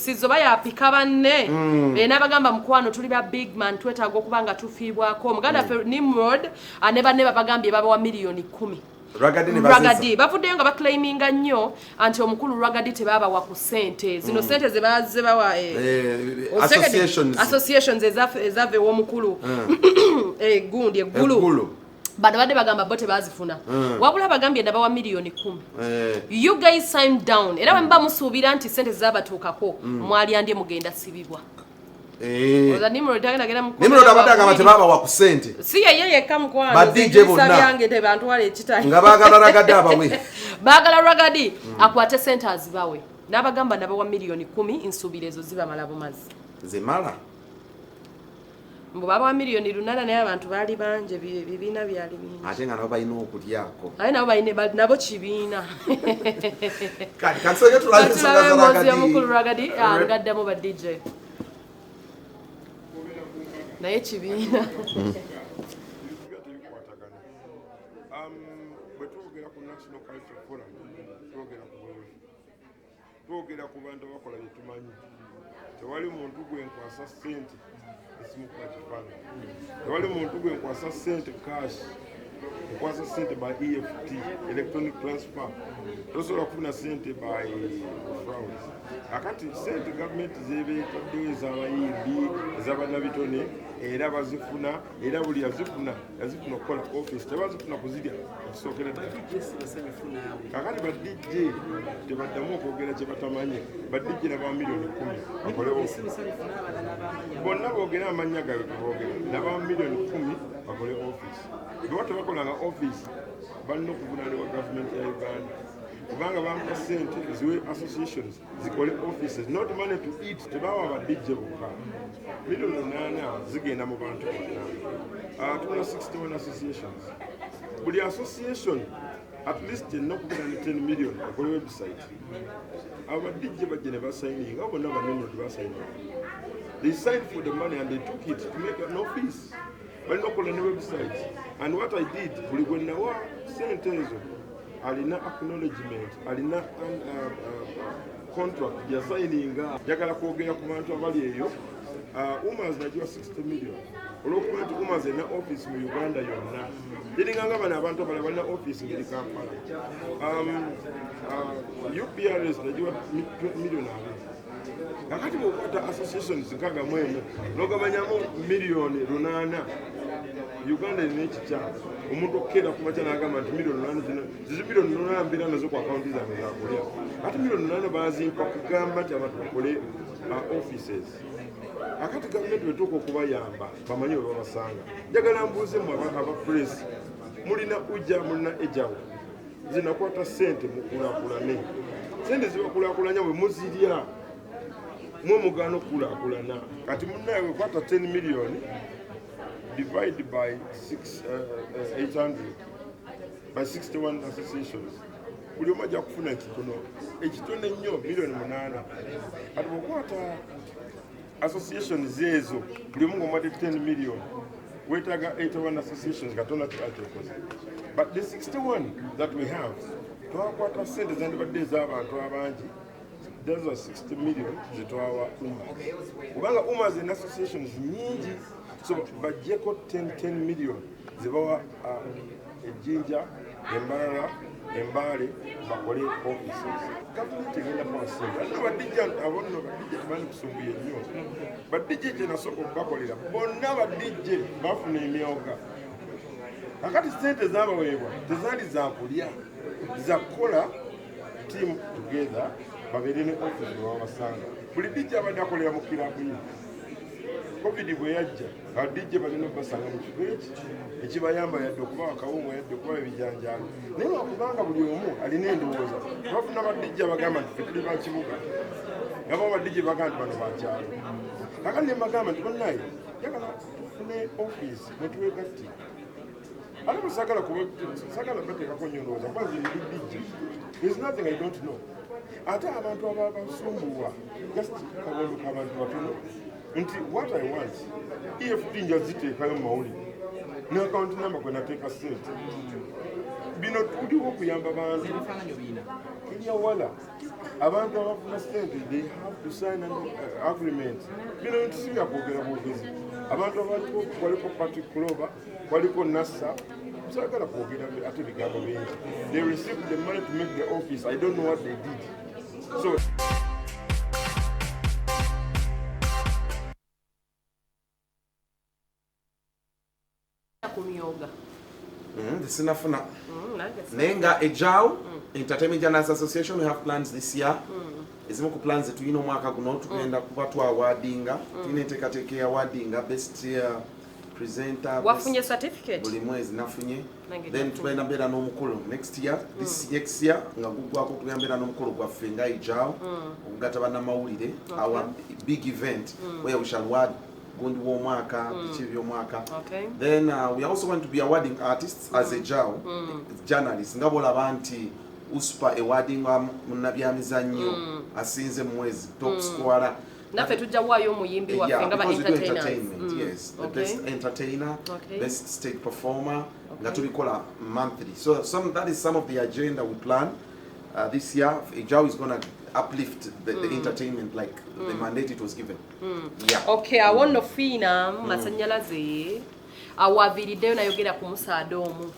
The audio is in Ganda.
sizoba yapika banne n'abagamba mukwano tuli ba big man twetaaga okuba nga tufiibwako omuganda ffe Nimrod ne banne babagambye babawa miliyoni 10 Ragadi bavuddeyo nga baclaiminga nnyo anti omukulu Ragadi tebabawa ku ssente zino ssente ze bawa associations ezave w'omukulu gundi eggulu bano badde bagamba bo tebazifuna wabula bagambye nabawa miliyoni 10 you guys sign down era bwe mba musuubira nti ssente zabatuukako mwalyandye mugenda sibibwa Nimrod abadde agamba tebabawa ku ssente si yeye yekka mukwano badije bonna tebantwala ekitayi nga baagala Ragadi abawe baagala Ragadi akwate ssente azibawe n'abagamba nabawa miliyoni 10 ensuubira ezo zibamala bumazi zimala mbu babawa miliyoni 8 naye abantu baali banje bibiina byali bingi ate nga nabo balina okulyako aye nabo nabo kibiina kansoke tulabe ensonga za Ragadi omukulu Ragadi ngaddemu ba DJ naye kibiina bwe twogera ku National Culture Forum twogera ku bantu abakola bye tumanyi tewali muntu gwenkwasa ssente esimukuba kifaananyi tewali muntu gwenkwasa ssente cash nkwasa ssente by EFT electronic transfer tosobola kufuna ssente by fraud akati ssente gavumenti zebeetaddewo ez'abayimbi ez'abannabitone era bazifuna era buli yazifuna okukola office tebazifuna kuzirya okusookera ddala kakati badijje tebaddamu okwogera kye batamanye badijje naba miliyoni 10 bakole office bonna boogera amannya gabe teboogera naba miliyoni 10 bakole office bwe tebakolanga office balina okuvunaanibwa gavumenti ya Uganda kubanga bamuka ssente ziwe associations zikole offices not money to eat tebawa badijje bokka miliyoni 8 zigenda mu bantu bonna tuna 61 associations buli association at least enna okubeera ne 10 million ekole website abo badijje bajje ne basayininga abo bonna banene tebasayininga they signed for the money and they took it to make an office balina okukola ne website and what I did buli gwe nawa ssente ezo alina acknowledgement alina contract yasayininga njagala kwogera ku bantu abali eyo Umas nagiwa 60 million olwokuba nti Umas erina office mu Uganda yonna yeringanga bano abantu abala balina office ngeri Kampala UPRS nagiwa million 20 kakati bwokwata associations nkaga mwemu nogabanyamu miliyoni 8 Uganda erina ekikyalo omuntu okukera kumakya n'agamba nti miliyoni 8 zizi miliyoni 8 mbira nazo ku akaunti zange zakulya ate miliyoni 8 bazimpa kugamba nti abantu bakole offices akati gavumenti betuuka okubayamba bamanyi we babasanga njagala mbuuzemu abapresi mulina ujja mulina ejawo zinakwata ssente mukulaakulane ssente zibakulaakulanya bwe muzirya mwe mugaana okukulaakulana kati munnaye wekwata 10 million divide by 800 by 61 associations buli omu ajja kufuna ekitono ekitone nnyo miliyoni 8 kati bwekwata associations ezo buli omu ng'omwadde 10 million wetaaga 81 associations katona kiratekoze but the 61 that we have twakwata ssente zandibadde ez'abantu abangi those are 60 million zitwawa Umas kubanga Umas in associations nyingi so bajjeko 10 million zibawa ejjinja embalala embale bakole offices gavumenti egenda kubasinga ate badijja abonno badijje tebali kusumbuye nnyo badijje gye nasooka okubakolera bonna badijje bafuna emyoga kakati ssente zaabaweebwa tezaali zakulya zakukola team together babeere ne office wewabasanga buli dijje abadde akolera mu kirabu ye covid bwe yajja badijje balina okubasanga mu kifo eki ekibayamba yadde okubawa akawunga yadde okubawa ebijanjaalo naye lwakubanga buli omu alina endowooza bafuna badijje abagamba nti ffe tuli bakibuga nabo badijje bagamba nti bano bakyalo kakati ne mbagamba nti bonnaye njagala tufune office mwetuwegatte ate bwesagala bateekako nnyo ndowooza kuba nze ndi dijje there's nothing I don't know ate abantu abasumbuwa just kabondu k'abantu batono nti what I want EFT nja ziteekayo mu mawulire ne account number kwe nateeka ssente bino tuliwo okuyamba bantu ebyawala abantu abafuna sente they have to sign an agreement. Bino bintu si byakwogera bwogezi. Abantu waliko Patrick Clover, waliko Nassa, sagala kwogera ate bigambo bingi. They received the money to make the office. I don't know what they did. So this enough for now. Nenga Ejao Entertainment Journalists Association, we have plans this year. Ezimu plans that we know mwaka guno tugenda kuba awardinga. Tineteka awardinga best presenter. Wafunye certificate. Buli mwezi nafunye. Then tugenda mbera n'omukulu next year. This next year nga gugwako tugenda mbera n'omukulu gwa Fenga Ejao. Okugataba na mawulire. Our big event where we shall award Gundi Womaka, Pichivyo Mwaka. Then we are also going to be awarding artists as a JAO, journalists. Ngabola banti uspa awarding munabyamizanyo asinze mwezi top scorer. Nafe tujawayo muyimbi wa Fenga ba entertainment. Yes, the best entertainer, best stage performer. Ngatubikola monthly. So that is some of the agenda we plan this year. JAO is going to uplift the entertainment like the mandate it was given. Yeah. Okay, awono fina masanyalaze awaviriddeyo nayogera ku musaada omu